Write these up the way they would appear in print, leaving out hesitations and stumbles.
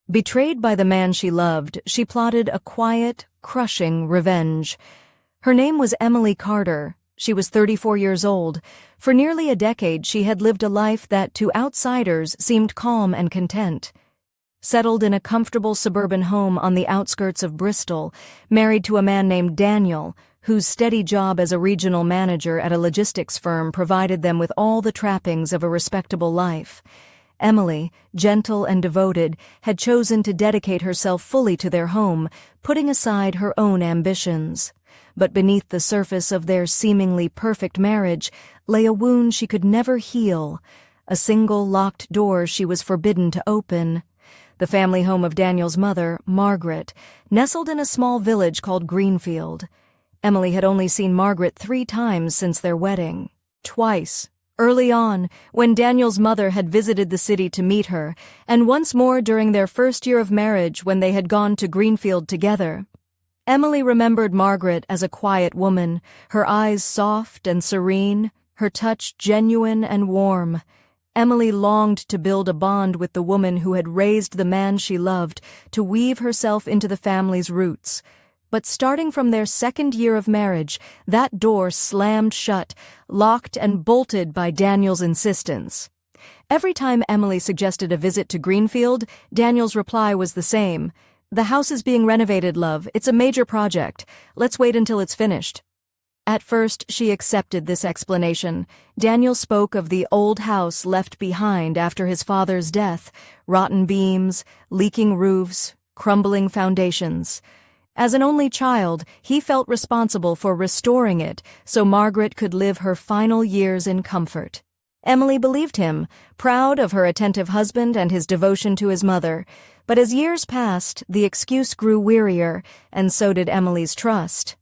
Betrayed by the man she loved, she plotted a quiet, crushing revenge. Her name was Emily Carter. She was 34 years old. For nearly a decade, she had lived a life that, to outsiders, seemed calm and content. Settled in a comfortable suburban home on the outskirts of Bristol, married to a man named Daniel, whose steady job as a regional manager at a logistics firm provided them with all the trappings of a respectable life. Emily, gentle and devoted, had chosen to dedicate herself fully to their home, putting aside her own ambitions. But beneath the surface of their seemingly perfect marriage lay a wound she could never heal, a single locked door she was forbidden to open. The family home of Daniel's mother, Margaret, nestled in a small village called Greenfield. Emily had only seen Margaret 3 times since their wedding. Twice, early on, when Daniel's mother had visited the city to meet her, and once more during their first year of marriage when they had gone to Greenfield together. Emily remembered Margaret as a quiet woman, her eyes soft and serene, her touch genuine and warm. Emily longed to build a bond with the woman who had raised the man she loved, to weave herself into the family's roots. But starting from their 2nd year of marriage, that door slammed shut, locked and bolted by Daniel's insistence. Every time Emily suggested a visit to Greenfield, Daniel's reply was the same. "The house is being renovated, love. It's a major project. Let's wait until it's finished." At first, she accepted this explanation. Daniel spoke of the old house left behind after his father's death, rotten beams, leaking roofs, crumbling foundations. As an only child, he felt responsible for restoring it so Margaret could live her final years in comfort. Emily believed him, proud of her attentive husband and his devotion to his mother. But as years passed, the excuse grew wearier, and so did Emily's trust.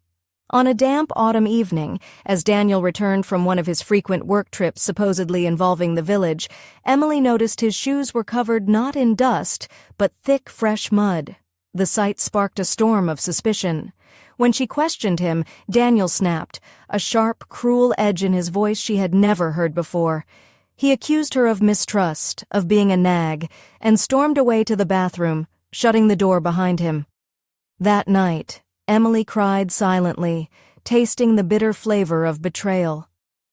On a damp autumn evening, as Daniel returned from one of his frequent work trips supposedly involving the village, Emily noticed his shoes were covered not in dust, but thick, fresh mud. The sight sparked a storm of suspicion. When she questioned him, Daniel snapped, a sharp, cruel edge in his voice she had never heard before. He accused her of mistrust, of being a nag, and stormed away to the bathroom, shutting the door behind him. That night, Emily cried silently, tasting the bitter flavor of betrayal.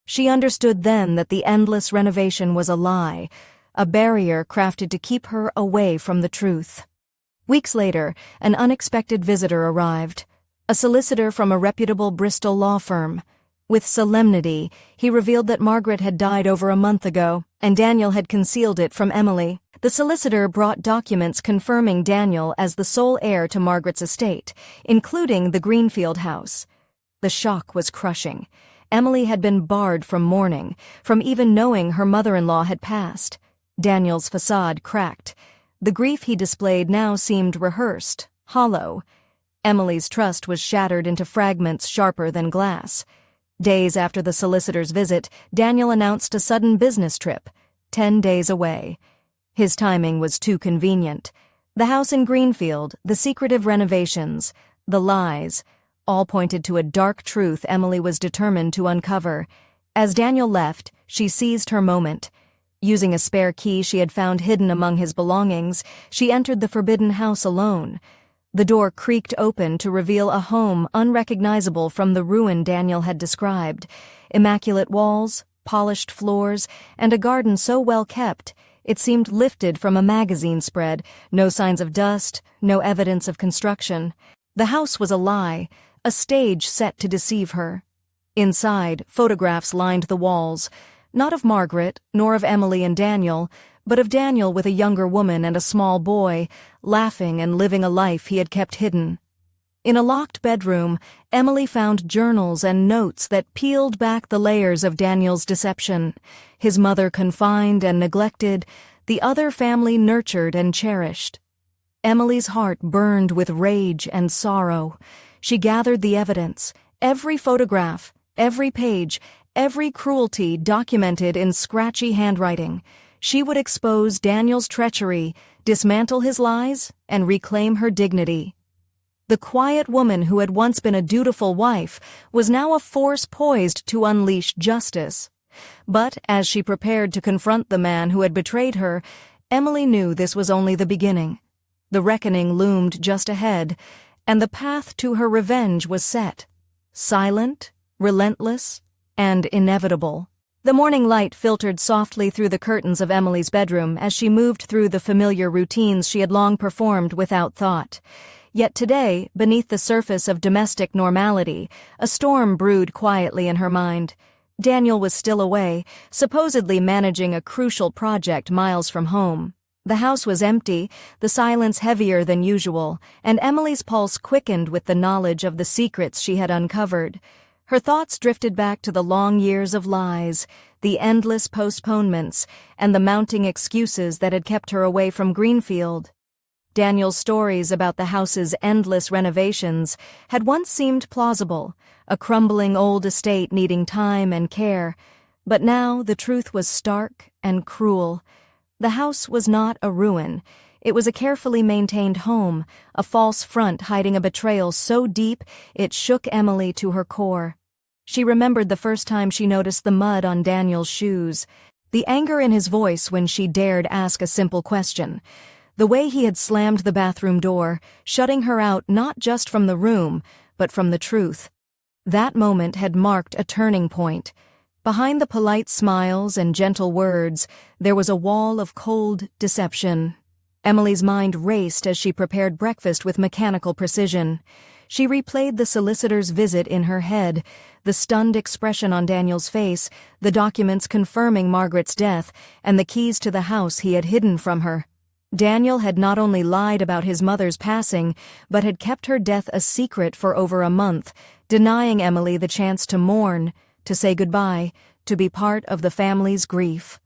She understood then that the endless renovation was a lie, a barrier crafted to keep her away from the truth. Weeks later, an unexpected visitor arrived, a solicitor from a reputable Bristol law firm. With solemnity, he revealed that Margaret had died over a month ago, and Daniel had concealed it from Emily. The solicitor brought documents confirming Daniel as the sole heir to Margaret's estate, including the Greenfield house. The shock was crushing. Emily had been barred from mourning, from even knowing her mother-in-law had passed. Daniel's facade cracked. The grief he displayed now seemed rehearsed, hollow. Emily's trust was shattered into fragments sharper than glass. Days after the solicitor's visit, Daniel announced a sudden business trip, 10 days away. His timing was too convenient. The house in Greenfield, the secretive renovations, the lies, all pointed to a dark truth Emily was determined to uncover. As Daniel left, she seized her moment. Using a spare key she had found hidden among his belongings, she entered the forbidden house alone. The door creaked open to reveal a home unrecognizable from the ruin Daniel had described. Immaculate walls, polished floors, and a garden so well kept, it seemed lifted from a magazine spread, no signs of dust, no evidence of construction. The house was a lie, a stage set to deceive her. Inside, photographs lined the walls, not of Margaret, nor of Emily and Daniel, but of Daniel with a younger woman and a small boy, laughing and living a life he had kept hidden. In a locked bedroom, Emily found journals and notes that peeled back the layers of Daniel's deception. His mother confined and neglected, the other family nurtured and cherished. Emily's heart burned with rage and sorrow. She gathered the evidence, every photograph, every page, every cruelty documented in scratchy handwriting. She would expose Daniel's treachery, dismantle his lies, and reclaim her dignity. The quiet woman who had once been a dutiful wife was now a force poised to unleash justice. But as she prepared to confront the man who had betrayed her, Emily knew this was only the beginning. The reckoning loomed just ahead, and the path to her revenge was set. Silent, relentless, and inevitable. The morning light filtered softly through the curtains of Emily's bedroom as she moved through the familiar routines she had long performed without thought. Yet today, beneath the surface of domestic normality, a storm brewed quietly in her mind. Daniel was still away, supposedly managing a crucial project miles from home. The house was empty, the silence heavier than usual, and Emily's pulse quickened with the knowledge of the secrets she had uncovered. Her thoughts drifted back to the long years of lies, the endless postponements, and the mounting excuses that had kept her away from Greenfield. Daniel's stories about the house's endless renovations had once seemed plausible, a crumbling old estate needing time and care, but now the truth was stark and cruel. The house was not a ruin. It was a carefully maintained home, a false front hiding a betrayal so deep it shook Emily to her core. She remembered the first time she noticed the mud on Daniel's shoes, the anger in his voice when she dared ask a simple question, the way he had slammed the bathroom door, shutting her out not just from the room, but from the truth. That moment had marked a turning point. Behind the polite smiles and gentle words, there was a wall of cold deception. Emily's mind raced as she prepared breakfast with mechanical precision. She replayed the solicitor's visit in her head, the stunned expression on Daniel's face, the documents confirming Margaret's death, and the keys to the house he had hidden from her. Daniel had not only lied about his mother's passing, but had kept her death a secret for over a month, denying Emily the chance to mourn, to say goodbye, to be part of the family's grief.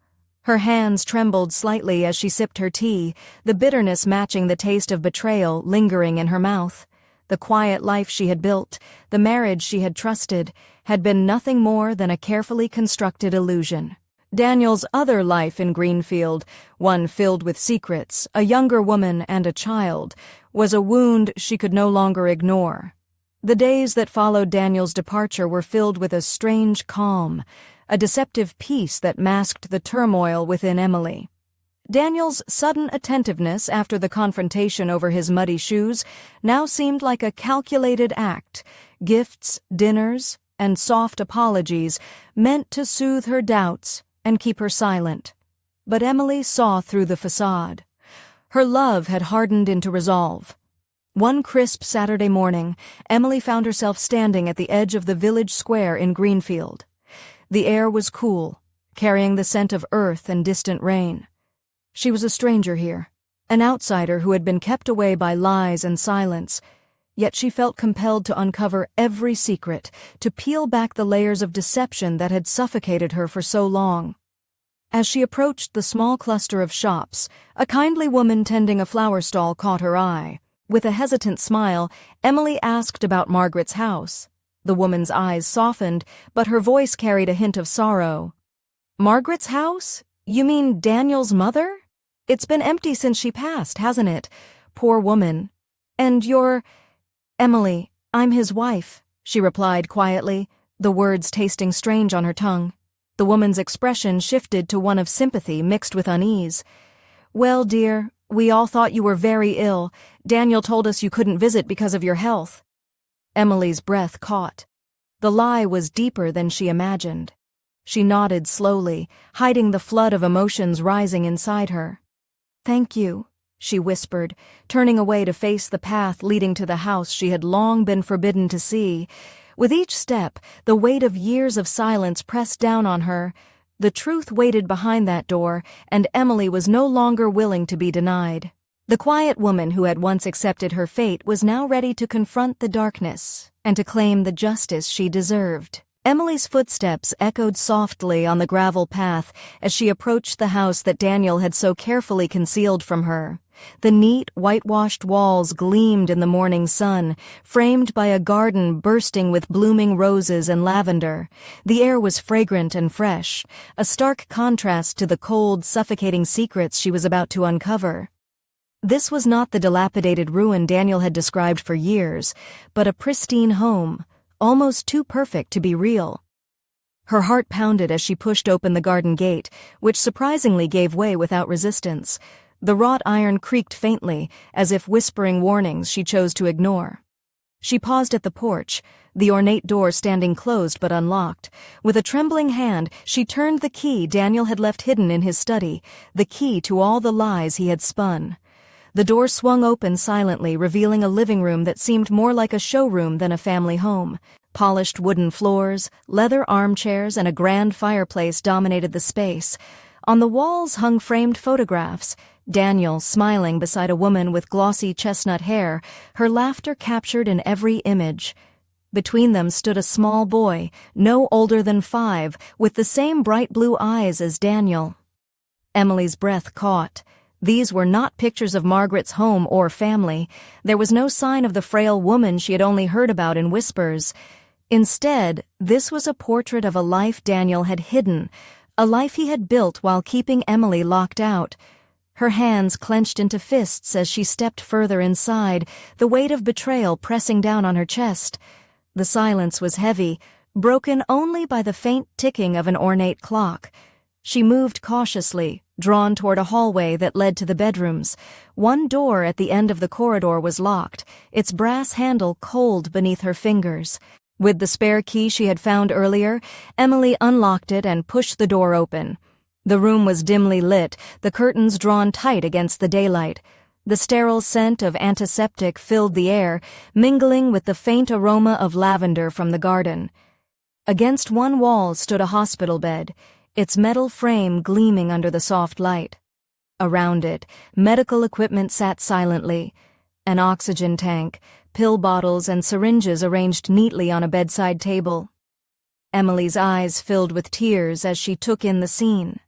Her hands trembled slightly as she sipped her tea, the bitterness matching the taste of betrayal lingering in her mouth. The quiet life she had built, the marriage she had trusted, had been nothing more than a carefully constructed illusion. Daniel's other life in Greenfield, one filled with secrets, a younger woman and a child, was a wound she could no longer ignore. The days that followed Daniel's departure were filled with a strange calm, a deceptive peace that masked the turmoil within Emily. Daniel's sudden attentiveness after the confrontation over his muddy shoes now seemed like a calculated act, gifts, dinners, and soft apologies meant to soothe her doubts and keep her silent. But Emily saw through the facade. Her love had hardened into resolve. One crisp Saturday morning, Emily found herself standing at the edge of the village square in Greenfield. The air was cool, carrying the scent of earth and distant rain. She was a stranger here, an outsider who had been kept away by lies and silence, yet she felt compelled to uncover every secret, to peel back the layers of deception that had suffocated her for so long. As she approached the small cluster of shops, a kindly woman tending a flower stall caught her eye. With a hesitant smile, Emily asked about Margaret's house. The woman's eyes softened, but her voice carried a hint of sorrow. "Margaret's house? You mean Daniel's mother? It's been empty since she passed, hasn't it? Poor woman. And you're—" "Emily, I'm his wife," she replied quietly, the words tasting strange on her tongue. The woman's expression shifted to one of sympathy mixed with unease. "Well, dear, we all thought you were very ill. Daniel told us you couldn't visit because of your health." Emily's breath caught. The lie was deeper than she imagined. She nodded slowly, hiding the flood of emotions rising inside her. "Thank you," she whispered, turning away to face the path leading to the house she had long been forbidden to see. With each step, the weight of years of silence pressed down on her. The truth waited behind that door, and Emily was no longer willing to be denied. The quiet woman who had once accepted her fate was now ready to confront the darkness and to claim the justice she deserved. Emily's footsteps echoed softly on the gravel path as she approached the house that Daniel had so carefully concealed from her. The neat, whitewashed walls gleamed in the morning sun, framed by a garden bursting with blooming roses and lavender. The air was fragrant and fresh, a stark contrast to the cold, suffocating secrets she was about to uncover. This was not the dilapidated ruin Daniel had described for years, but a pristine home, almost too perfect to be real. Her heart pounded as she pushed open the garden gate, which surprisingly gave way without resistance. The wrought iron creaked faintly, as if whispering warnings she chose to ignore. She paused at the porch, the ornate door standing closed but unlocked. With a trembling hand, she turned the key Daniel had left hidden in his study, the key to all the lies he had spun. The door swung open silently, revealing a living room that seemed more like a showroom than a family home. Polished wooden floors, leather armchairs, and a grand fireplace dominated the space. On the walls hung framed photographs, Daniel smiling beside a woman with glossy chestnut hair, her laughter captured in every image. Between them stood a small boy, no older than 5, with the same bright blue eyes as Daniel. Emily's breath caught. These were not pictures of Margaret's home or family. There was no sign of the frail woman she had only heard about in whispers. Instead, this was a portrait of a life Daniel had hidden, a life he had built while keeping Emily locked out. Her hands clenched into fists as she stepped further inside, the weight of betrayal pressing down on her chest. The silence was heavy, broken only by the faint ticking of an ornate clock. She moved cautiously, drawn toward a hallway that led to the bedrooms. One door at the end of the corridor was locked, its brass handle cold beneath her fingers. With the spare key she had found earlier, Emily unlocked it and pushed the door open. The room was dimly lit, the curtains drawn tight against the daylight. The sterile scent of antiseptic filled the air, mingling with the faint aroma of lavender from the garden. Against one wall stood a hospital bed, its metal frame gleaming under the soft light. Around it, medical equipment sat silently. An oxygen tank, pill bottles and syringes arranged neatly on a bedside table. Emily's eyes filled with tears as she took in the scene.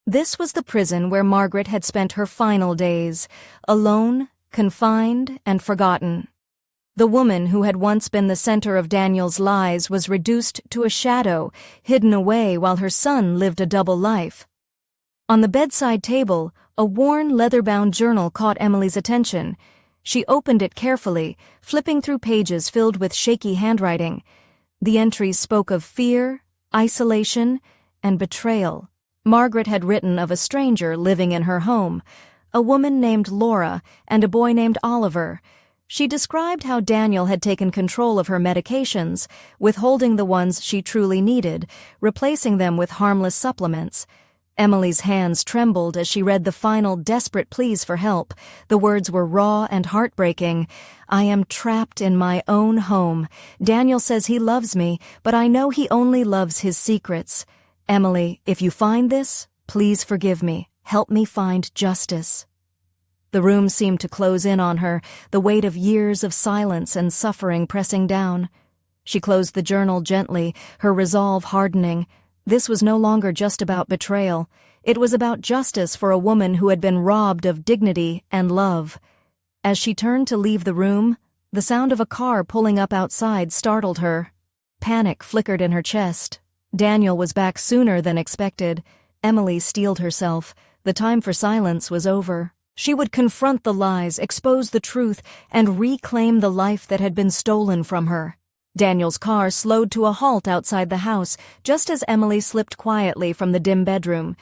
This was the prison where Margaret had spent her final days, alone, confined, and forgotten. The woman who had once been the center of Daniel's lies was reduced to a shadow, hidden away while her son lived a double life. On the bedside table, a worn, leather-bound journal caught Emily's attention. She opened it carefully, flipping through pages filled with shaky handwriting. The entries spoke of fear, isolation, and betrayal. Margaret had written of a stranger living in her home, a woman named Laura and a boy named Oliver. She described how Daniel had taken control of her medications, withholding the ones she truly needed, replacing them with harmless supplements. Emily's hands trembled as she read the final desperate pleas for help. The words were raw and heartbreaking. "I am trapped in my own home. Daniel says he loves me, but I know he only loves his secrets. Emily, if you find this, please forgive me. Help me find justice." The room seemed to close in on her, the weight of years of silence and suffering pressing down. She closed the journal gently, her resolve hardening. This was no longer just about betrayal. It was about justice for a woman who had been robbed of dignity and love. As she turned to leave the room, the sound of a car pulling up outside startled her. Panic flickered in her chest. Daniel was back sooner than expected. Emily steeled herself. The time for silence was over. She would confront the lies, expose the truth, and reclaim the life that had been stolen from her. Daniel's car slowed to a halt outside the house, just as Emily slipped quietly from the dim bedroom.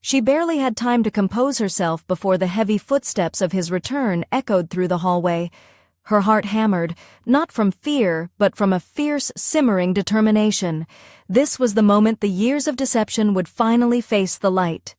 She barely had time to compose herself before the heavy footsteps of his return echoed through the hallway. Her heart hammered, not from fear, but from a fierce, simmering determination. This was the moment the years of deception would finally face the light.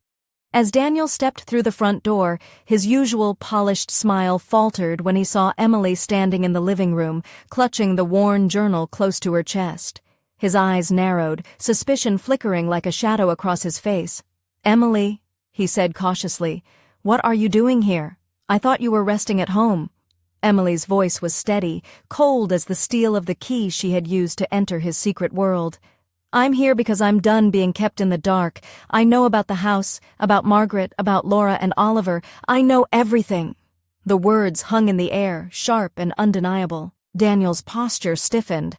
As Daniel stepped through the front door, his usual polished smile faltered when he saw Emily standing in the living room, clutching the worn journal close to her chest. His eyes narrowed, suspicion flickering like a shadow across his face. "Emily," he said cautiously, "what are you doing here? I thought you were resting at home." Emily's voice was steady, cold as the steel of the key she had used to enter his secret world. "I'm here because I'm done being kept in the dark. I know about the house, about Margaret, about Laura and Oliver. I know everything." The words hung in the air, sharp and undeniable. Daniel's posture stiffened.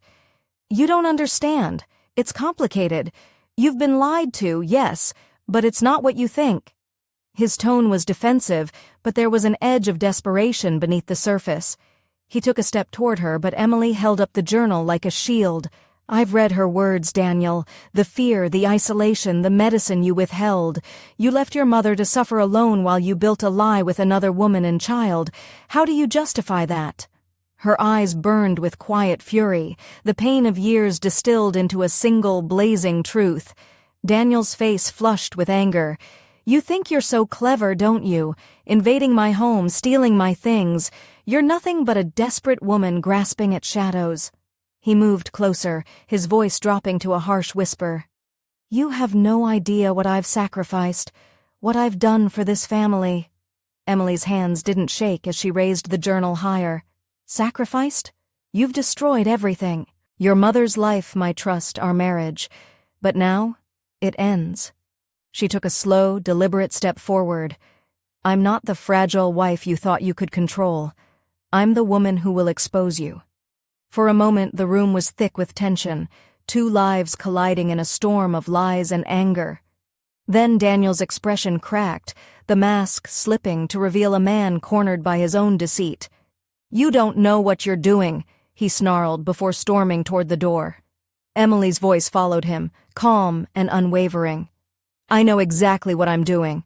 "You don't understand. It's complicated. You've been lied to, yes, but it's not what you think." His tone was defensive, but there was an edge of desperation beneath the surface. He took a step toward her, but Emily held up the journal like a shield. I've read her words, Daniel. The fear, the isolation, the medicine you withheld. You left your mother to suffer alone while you built a lie with another woman and child. How do you justify that? Her eyes burned with quiet fury, the pain of years distilled into a single blazing truth. Daniel's face flushed with anger. You think you're so clever, don't you? Invading my home, stealing my things. You're nothing but a desperate woman grasping at shadows. He moved closer, his voice dropping to a harsh whisper. You have no idea what I've sacrificed, what I've done for this family. Emily's hands didn't shake as she raised the journal higher. Sacrificed? You've destroyed everything. Your mother's life, my trust, our marriage. But now, it ends. She took a slow, deliberate step forward. I'm not the fragile wife you thought you could control. I'm the woman who will expose you. For a moment, the room was thick with tension, two lives colliding in a storm of lies and anger. Then Daniel's expression cracked, the mask slipping to reveal a man cornered by his own deceit. You don't know what you're doing, he snarled before storming toward the door. Emily's voice followed him, calm and unwavering. I know exactly what I'm doing,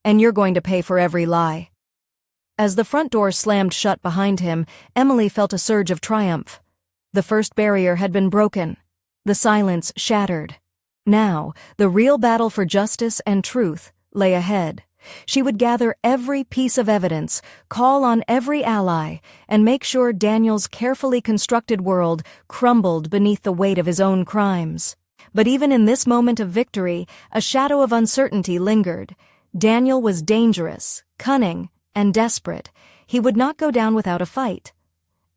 and you're going to pay for every lie. As the front door slammed shut behind him, Emily felt a surge of triumph. The first barrier had been broken, the silence shattered. Now, the real battle for justice and truth lay ahead. She would gather every piece of evidence, call on every ally, and make sure Daniel's carefully constructed world crumbled beneath the weight of his own crimes. But even in this moment of victory, a shadow of uncertainty lingered. Daniel was dangerous, cunning, and desperate. He would not go down without a fight.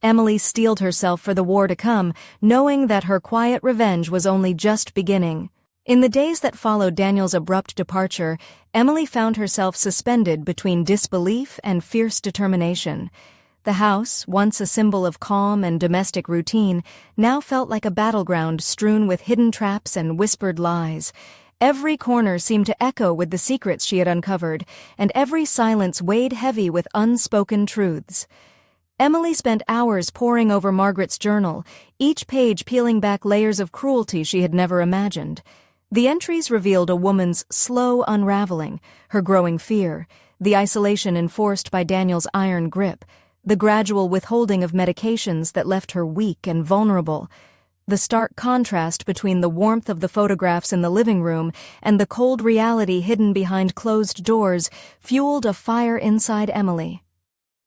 Emily steeled herself for the war to come, knowing that her quiet revenge was only just beginning. In the days that followed Daniel's abrupt departure, Emily found herself suspended between disbelief and fierce determination. The house, once a symbol of calm and domestic routine, now felt like a battleground strewn with hidden traps and whispered lies. Every corner seemed to echo with the secrets she had uncovered, and every silence weighed heavy with unspoken truths. Emily spent hours poring over Margaret's journal, each page peeling back layers of cruelty she had never imagined. The entries revealed a woman's slow unraveling, her growing fear, the isolation enforced by Daniel's iron grip, the gradual withholding of medications that left her weak and vulnerable. The stark contrast between the warmth of the photographs in the living room and the cold reality hidden behind closed doors fueled a fire inside Emily.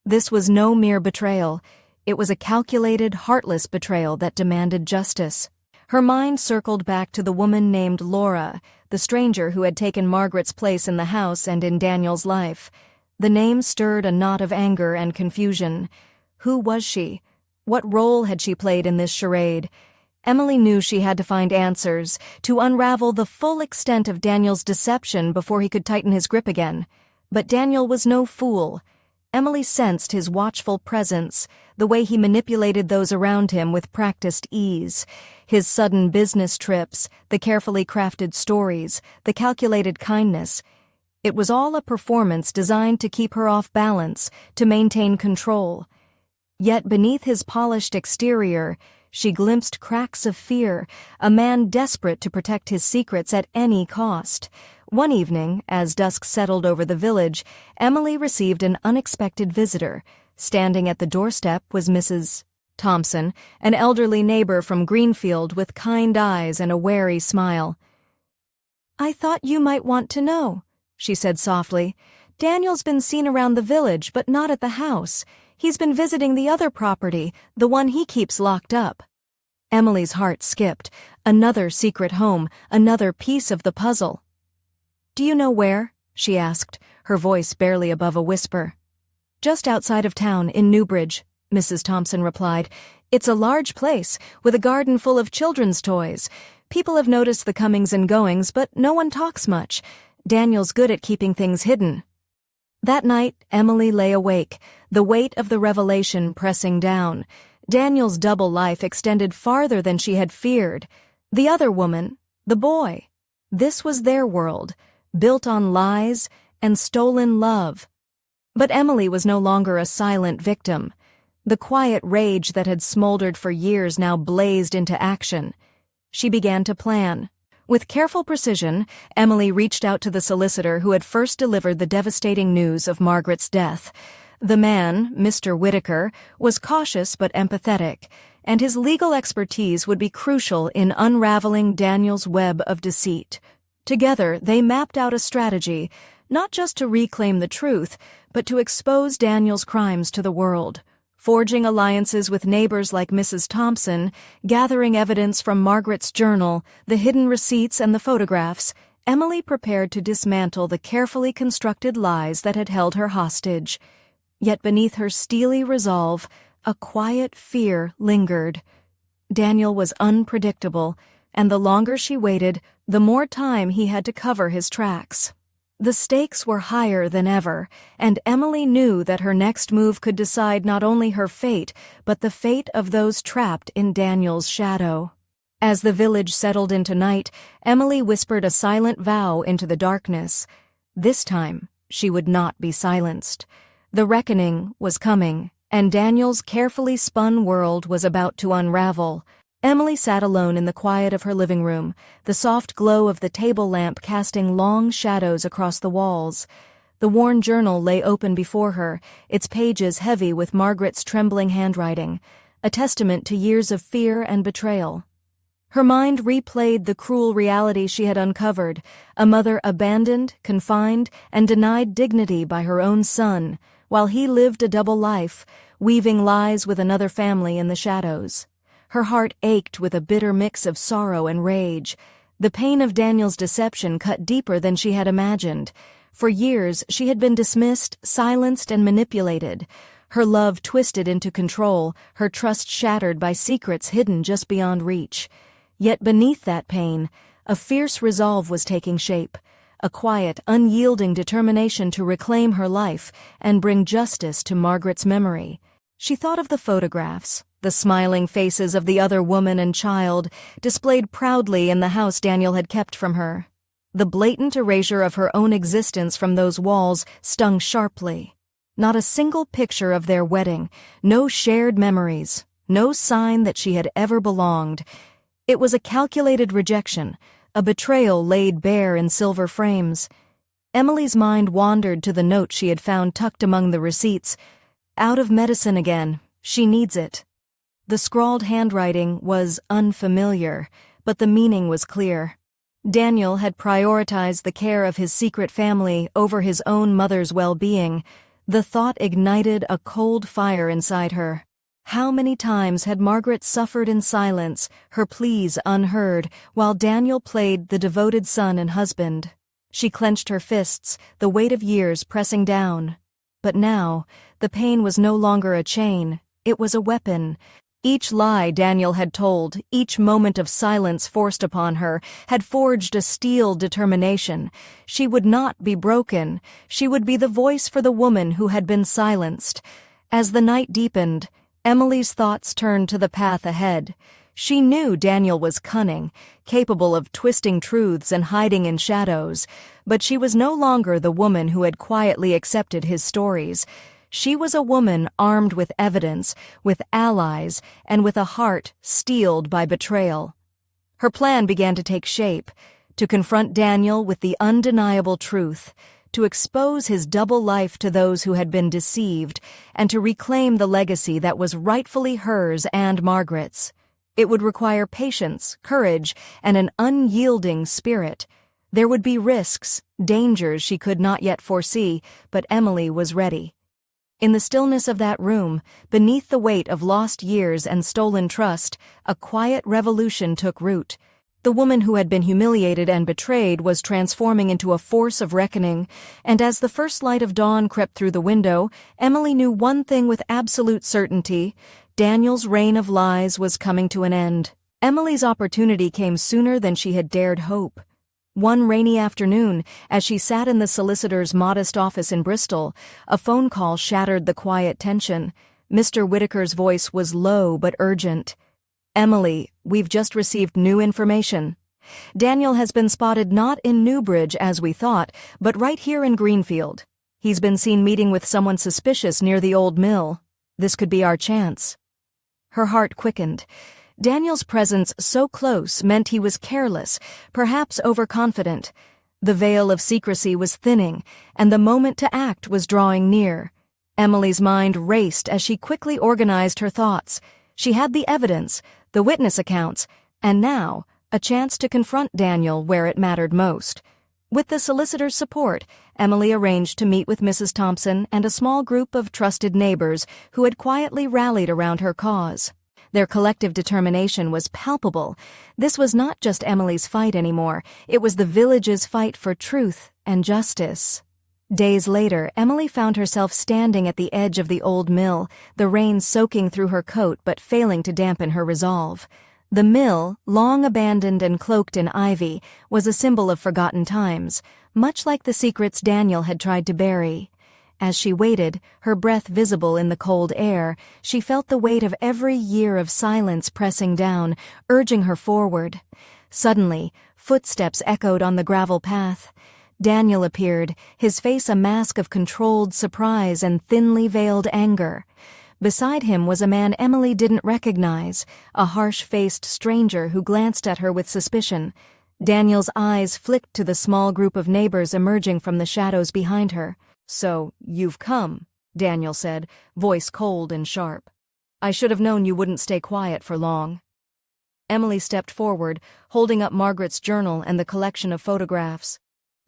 This was no mere betrayal. It was a calculated, heartless betrayal that demanded justice. Her mind circled back to the woman named Laura, the stranger who had taken Margaret's place in the house and in Daniel's life. The name stirred a knot of anger and confusion. Who was she? What role had she played in this charade? Emily knew she had to find answers, to unravel the full extent of Daniel's deception before he could tighten his grip again. But Daniel was no fool. Emily sensed his watchful presence, the way he manipulated those around him with practiced ease. His sudden business trips, the carefully crafted stories, the calculated kindness. It was all a performance designed to keep her off balance, to maintain control. Yet beneath his polished exterior, she glimpsed cracks of fear, a man desperate to protect his secrets at any cost. One evening, as dusk settled over the village, Emily received an unexpected visitor. Standing at the doorstep was Mrs. Thompson, an elderly neighbor from Greenfield with kind eyes and a wary smile. "I thought you might want to know," she said softly. "Daniel's been seen around the village, but not at the house. He's been visiting the other property, the one he keeps locked up." Emily's heart skipped. Another secret home, another piece of the puzzle. "Do you know where?" she asked, her voice barely above a whisper. "Just outside of town, in Newbridge," Mrs. Thompson replied. "It's a large place, with a garden full of children's toys. People have noticed the comings and goings, but no one talks much. Daniel's good at keeping things hidden." That night, Emily lay awake, the weight of the revelation pressing down. Daniel's double life extended farther than she had feared. The other woman, the boy. This was their world, built on lies and stolen love. But Emily was no longer a silent victim. The quiet rage that had smoldered for years now blazed into action. She began to plan. With careful precision, Emily reached out to the solicitor who had first delivered the devastating news of Margaret's death. The man, Mr. Whitaker, was cautious but empathetic, and his legal expertise would be crucial in unraveling Daniel's web of deceit. Together, they mapped out a strategy, not just to reclaim the truth, but to expose Daniel's crimes to the world. Forging alliances with neighbors like Mrs. Thompson, gathering evidence from Margaret's journal, the hidden receipts and the photographs, Emily prepared to dismantle the carefully constructed lies that had held her hostage. Yet beneath her steely resolve, a quiet fear lingered. Daniel was unpredictable, and the longer she waited, the more time he had to cover his tracks. The stakes were higher than ever, and Emily knew that her next move could decide not only her fate, but the fate of those trapped in Daniel's shadow. As the village settled into night, Emily whispered a silent vow into the darkness. This time, she would not be silenced. The reckoning was coming, and Daniel's carefully spun world was about to unravel. Emily sat alone in the quiet of her living room, the soft glow of the table lamp casting long shadows across the walls. The worn journal lay open before her, its pages heavy with Margaret's trembling handwriting, a testament to years of fear and betrayal. Her mind replayed the cruel reality she had uncovered, a mother abandoned, confined, and denied dignity by her own son, while he lived a double life, weaving lies with another family in the shadows. Her heart ached with a bitter mix of sorrow and rage. The pain of Daniel's deception cut deeper than she had imagined. For years, she had been dismissed, silenced, and manipulated. Her love twisted into control, her trust shattered by secrets hidden just beyond reach. Yet beneath that pain, a fierce resolve was taking shape, a quiet, unyielding determination to reclaim her life and bring justice to Margaret's memory. She thought of the photographs, the smiling faces of the other woman and child, displayed proudly in the house Daniel had kept from her. The blatant erasure of her own existence from those walls stung sharply. Not a single picture of their wedding, no shared memories, no sign that she had ever belonged. It was a calculated rejection, a betrayal laid bare in silver frames. Emily's mind wandered to the note she had found tucked among the receipts. "Out of medicine again. She needs it." The scrawled handwriting was unfamiliar, but the meaning was clear. Daniel had prioritized the care of his secret family over his own mother's well-being. The thought ignited a cold fire inside her. How many times had Margaret suffered in silence, her pleas unheard, while Daniel played the devoted son and husband? She clenched her fists, the weight of years pressing down. But now, the pain was no longer a chain, it was a weapon. Each lie Daniel had told, each moment of silence forced upon her, had forged a steel determination. She would not be broken. She would be the voice for the woman who had been silenced. As the night deepened, Emily's thoughts turned to the path ahead. She knew Daniel was cunning, capable of twisting truths and hiding in shadows, but she was no longer the woman who had quietly accepted his stories. She was a woman armed with evidence, with allies, and with a heart steeled by betrayal. Her plan began to take shape, to confront Daniel with the undeniable truth, to expose his double life to those who had been deceived, and to reclaim the legacy that was rightfully hers and Margaret's. It would require patience, courage, and an unyielding spirit. There would be risks, dangers she could not yet foresee, but Emily was ready. In the stillness of that room, beneath the weight of lost years and stolen trust, a quiet revolution took root. The woman who had been humiliated and betrayed was transforming into a force of reckoning, and as the first light of dawn crept through the window, Emily knew one thing with absolute certainty: Daniel's reign of lies was coming to an end. Emily's opportunity came sooner than she had dared hope. One rainy afternoon, as she sat in the solicitor's modest office in Bristol, a phone call shattered the quiet tension. Mr. Whitaker's voice was low but urgent. "Emily, we've just received new information. Daniel has been spotted not in Newbridge as we thought, but right here in Greenfield. He's been seen meeting with someone suspicious near the old mill. This could be our chance." Her heart quickened. Daniel's presence so close meant he was careless, perhaps overconfident. The veil of secrecy was thinning, and the moment to act was drawing near. Emily's mind raced as she quickly organized her thoughts. She had the evidence, the witness accounts, and now, a chance to confront Daniel where it mattered most. With the solicitor's support, Emily arranged to meet with Mrs. Thompson and a small group of trusted neighbors who had quietly rallied around her cause. Their collective determination was palpable. This was not just Emily's fight anymore, it was the village's fight for truth and justice. Days later, Emily found herself standing at the edge of the old mill, the rain soaking through her coat but failing to dampen her resolve. The mill, long abandoned and cloaked in ivy, was a symbol of forgotten times, much like the secrets Daniel had tried to bury. As she waited, her breath visible in the cold air, she felt the weight of every year of silence pressing down, urging her forward. Suddenly, footsteps echoed on the gravel path. Daniel appeared, his face a mask of controlled surprise and thinly veiled anger. Beside him was a man Emily didn't recognize, a harsh-faced stranger who glanced at her with suspicion. Daniel's eyes flicked to the small group of neighbors emerging from the shadows behind her. "So, you've come," Daniel said, voice cold and sharp. "I should have known you wouldn't stay quiet for long." Emily stepped forward, holding up Margaret's journal and the collection of photographs.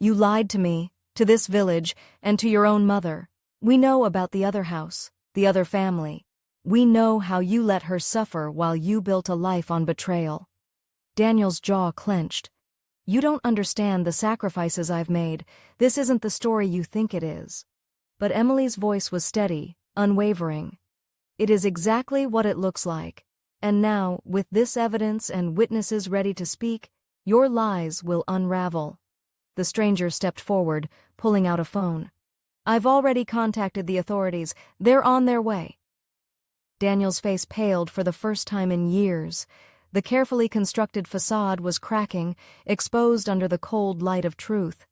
"You lied to me, to this village, and to your own mother. We know about the other house, the other family. We know how you let her suffer while you built a life on betrayal." Daniel's jaw clenched. "You don't understand the sacrifices I've made. This isn't the story you think it is." But Emily's voice was steady, unwavering. "It is exactly what it looks like. And now, with this evidence and witnesses ready to speak, your lies will unravel." The stranger stepped forward, pulling out a phone. "I've already contacted the authorities. They're on their way." Daniel's face paled for the first time in years. The carefully constructed facade was cracking, exposed under the cold light of truth.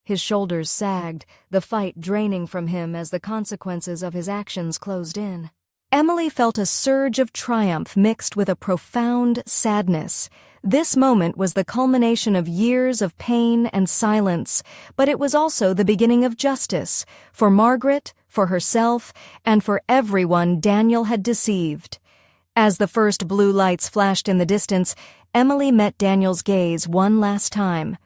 His shoulders sagged, the fight draining from him as the consequences of his actions closed in. Emily felt a surge of triumph mixed with a profound sadness. This moment was the culmination of years of pain and silence, but it was also the beginning of justice, for Margaret, for herself, and for everyone Daniel had deceived. As the first blue lights flashed in the distance, Emily met Daniel's gaze one last time.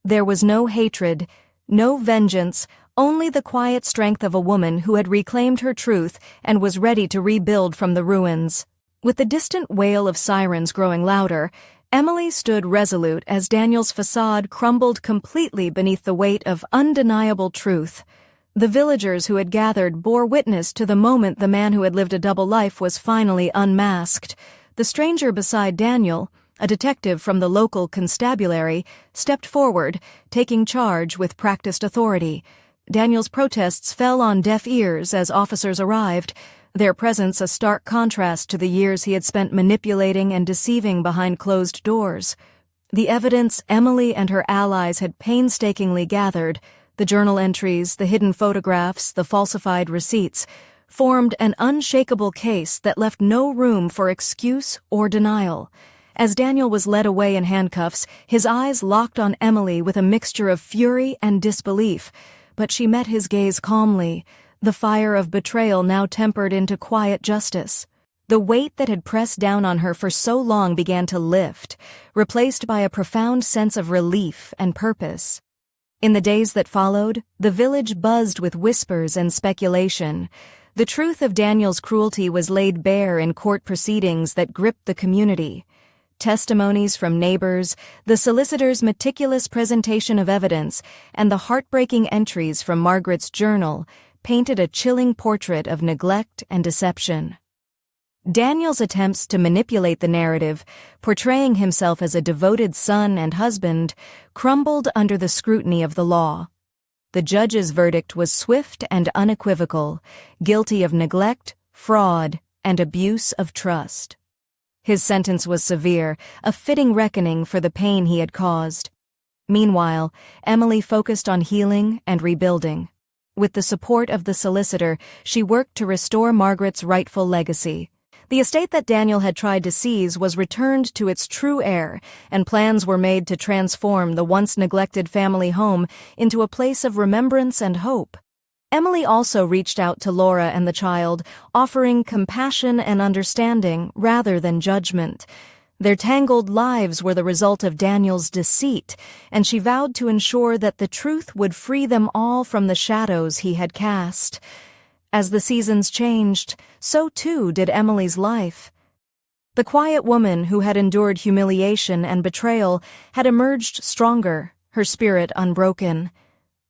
There was no hatred, no vengeance, only the quiet strength of a woman who had reclaimed her truth and was ready to rebuild from the ruins. With the distant wail of sirens growing louder, Emily stood resolute as Daniel's facade crumbled completely beneath the weight of undeniable truth. The villagers who had gathered bore witness to the moment the man who had lived a double life was finally unmasked. The stranger beside Daniel, a detective from the local constabulary, stepped forward, taking charge with practiced authority. Daniel's protests fell on deaf ears as officers arrived, their presence a stark contrast to the years he had spent manipulating and deceiving behind closed doors. The evidence Emily and her allies had painstakingly gathered, the journal entries, the hidden photographs, the falsified receipts, formed an unshakable case that left no room for excuse or denial. As Daniel was led away in handcuffs, his eyes locked on Emily with a mixture of fury and disbelief, but she met his gaze calmly, the fire of betrayal now tempered into quiet justice. The weight that had pressed down on her for so long began to lift, replaced by a profound sense of relief and purpose. In the days that followed, the village buzzed with whispers and speculation. The truth of Daniel's cruelty was laid bare in court proceedings that gripped the community. Testimonies from neighbors, the solicitor's meticulous presentation of evidence, and the heartbreaking entries from Margaret's journal painted a chilling portrait of neglect and deception. Daniel's attempts to manipulate the narrative, portraying himself as a devoted son and husband, crumbled under the scrutiny of the law. The judge's verdict was swift and unequivocal, guilty of neglect, fraud, and abuse of trust. His sentence was severe, a fitting reckoning for the pain he had caused. Meanwhile, Emily focused on healing and rebuilding. With the support of the solicitor, she worked to restore Margaret's rightful legacy. The estate that Daniel had tried to seize was returned to its true heir, and plans were made to transform the once neglected family home into a place of remembrance and hope. Emily also reached out to Laura and the child, offering compassion and understanding rather than judgment. Their tangled lives were the result of Daniel's deceit, and she vowed to ensure that the truth would free them all from the shadows he had cast. As the seasons changed, so too did Emily's life. The quiet woman who had endured humiliation and betrayal had emerged stronger, her spirit unbroken.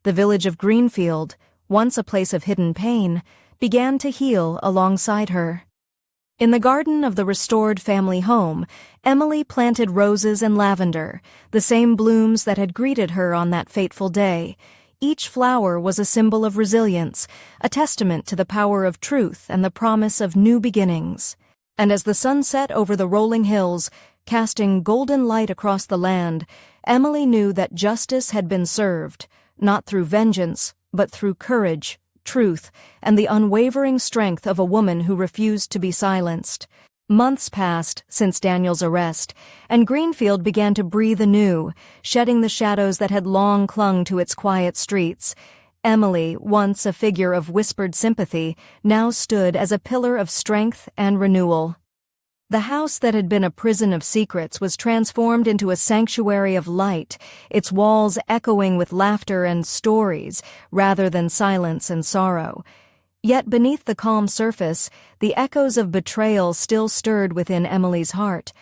The village of Greenfield, once a place of hidden pain, began to heal alongside her. In the garden of the restored family home, Emily planted roses and lavender, the same blooms that had greeted her on that fateful day. Each flower was a symbol of resilience, a testament to the power of truth and the promise of new beginnings. And as the sun set over the rolling hills, casting golden light across the land, Emily knew that justice had been served, not through vengeance, but through courage, truth, and the unwavering strength of a woman who refused to be silenced. Months passed since Daniel's arrest, and Greenfield began to breathe anew, shedding the shadows that had long clung to its quiet streets. Emily, once a figure of whispered sympathy, now stood as a pillar of strength and renewal. The house that had been a prison of secrets was transformed into a sanctuary of light, its walls echoing with laughter and stories rather than silence and sorrow. Yet beneath the calm surface, the echoes of betrayal still stirred within Emily's heart.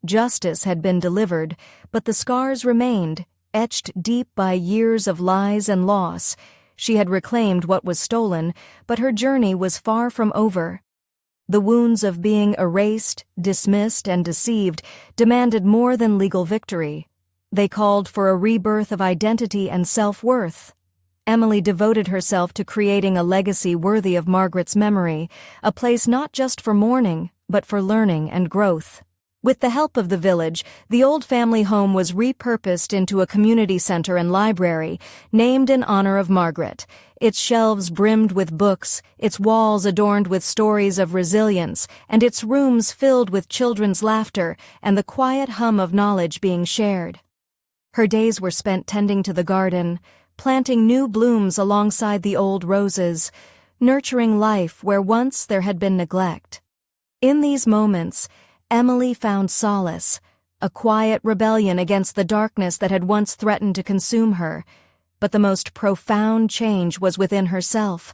Justice had been delivered, but the scars remained, etched deep by years of lies and loss. She had reclaimed what was stolen, but her journey was far from over. The wounds of being erased, dismissed, and deceived demanded more than legal victory. They called for a rebirth of identity and self-worth. Emily devoted herself to creating a legacy worthy of Margaret's memory, a place not just for mourning, but for learning and growth. With the help of the village, the old family home was repurposed into a community center and library, named in honor of Margaret. Its shelves brimmed with books, its walls adorned with stories of resilience, and its rooms filled with children's laughter and the quiet hum of knowledge being shared. Her days were spent tending to the garden, planting new blooms alongside the old roses, nurturing life where once there had been neglect. In these moments, Emily found solace, a quiet rebellion against the darkness that had once threatened to consume her. But the most profound change was within herself.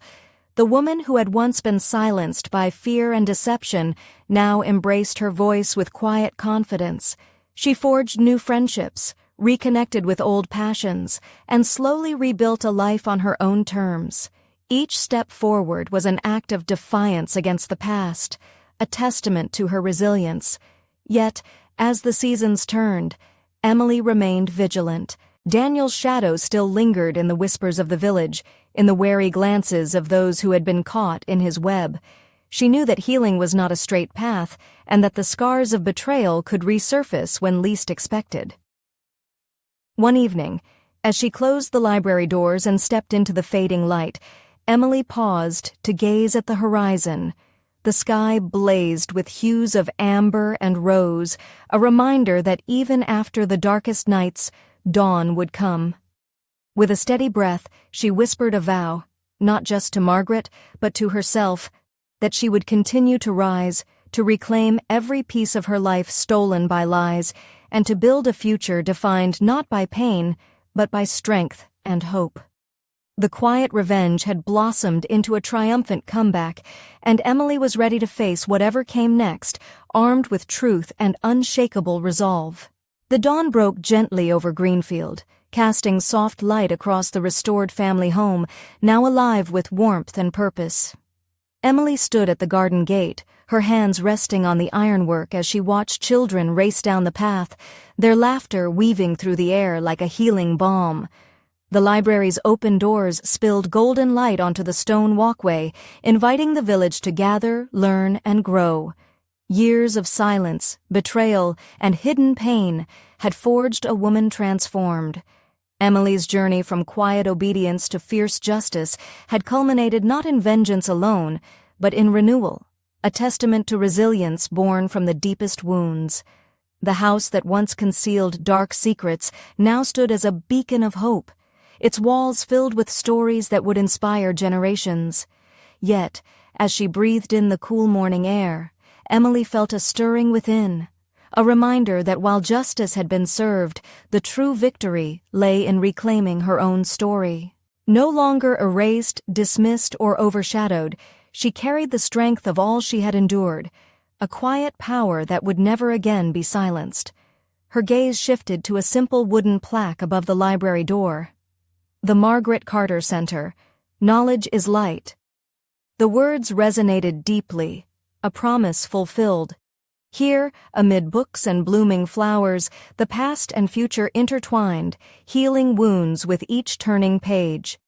The woman who had once been silenced by fear and deception now embraced her voice with quiet confidence. She forged new friendships, reconnected with old passions, and slowly rebuilt a life on her own terms. Each step forward was an act of defiance against the past, a testament to her resilience. Yet, as the seasons turned, Emily remained vigilant. Daniel's shadow still lingered in the whispers of the village, in the wary glances of those who had been caught in his web. She knew that healing was not a straight path, and that the scars of betrayal could resurface when least expected. One evening, as she closed the library doors and stepped into the fading light, Emily paused to gaze at the horizon. The sky blazed with hues of amber and rose, a reminder that even after the darkest nights, dawn would come. With a steady breath, she whispered a vow, not just to Margaret, but to herself, that she would continue to rise, to reclaim every piece of her life stolen by lies, and to build a future defined not by pain, but by strength and hope. The quiet revenge had blossomed into a triumphant comeback, and Emily was ready to face whatever came next, armed with truth and unshakable resolve. The dawn broke gently over Greenfield, casting soft light across the restored family home, now alive with warmth and purpose. Emily stood at the garden gate, her hands resting on the ironwork as she watched children race down the path, their laughter weaving through the air like a healing balm. The library's open doors spilled golden light onto the stone walkway, inviting the village to gather, learn, and grow. Years of silence, betrayal, and hidden pain had forged a woman transformed. Emily's journey from quiet obedience to fierce justice had culminated not in vengeance alone, but in renewal, a testament to resilience born from the deepest wounds. The house that once concealed dark secrets now stood as a beacon of hope, its walls filled with stories that would inspire generations. Yet, as she breathed in the cool morning air, Emily felt a stirring within, a reminder that while justice had been served, the true victory lay in reclaiming her own story. No longer erased, dismissed, or overshadowed, she carried the strength of all she had endured, a quiet power that would never again be silenced. Her gaze shifted to a simple wooden plaque above the library door. The Margaret Carter Center. Knowledge is light. The words resonated deeply, a promise fulfilled. Here, amid books and blooming flowers, the past and future intertwined, healing wounds with each turning page.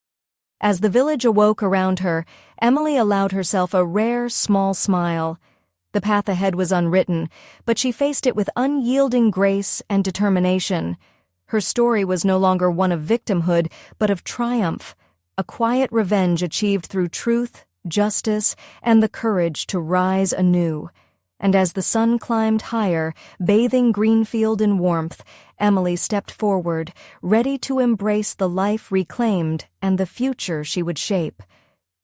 As the village awoke around her, Emily allowed herself a rare, small smile. The path ahead was unwritten, but she faced it with unyielding grace and determination. Her story was no longer one of victimhood, but of triumph, a quiet revenge achieved through truth, justice, and the courage to rise anew. And as the sun climbed higher, bathing Greenfield in warmth, Emily stepped forward, ready to embrace the life reclaimed and the future she would shape.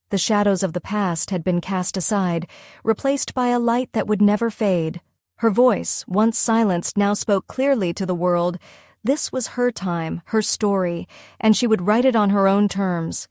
The shadows of the past had been cast aside, replaced by a light that would never fade. Her voice, once silenced, now spoke clearly to the world. This was her time, her story, and she would write it on her own terms.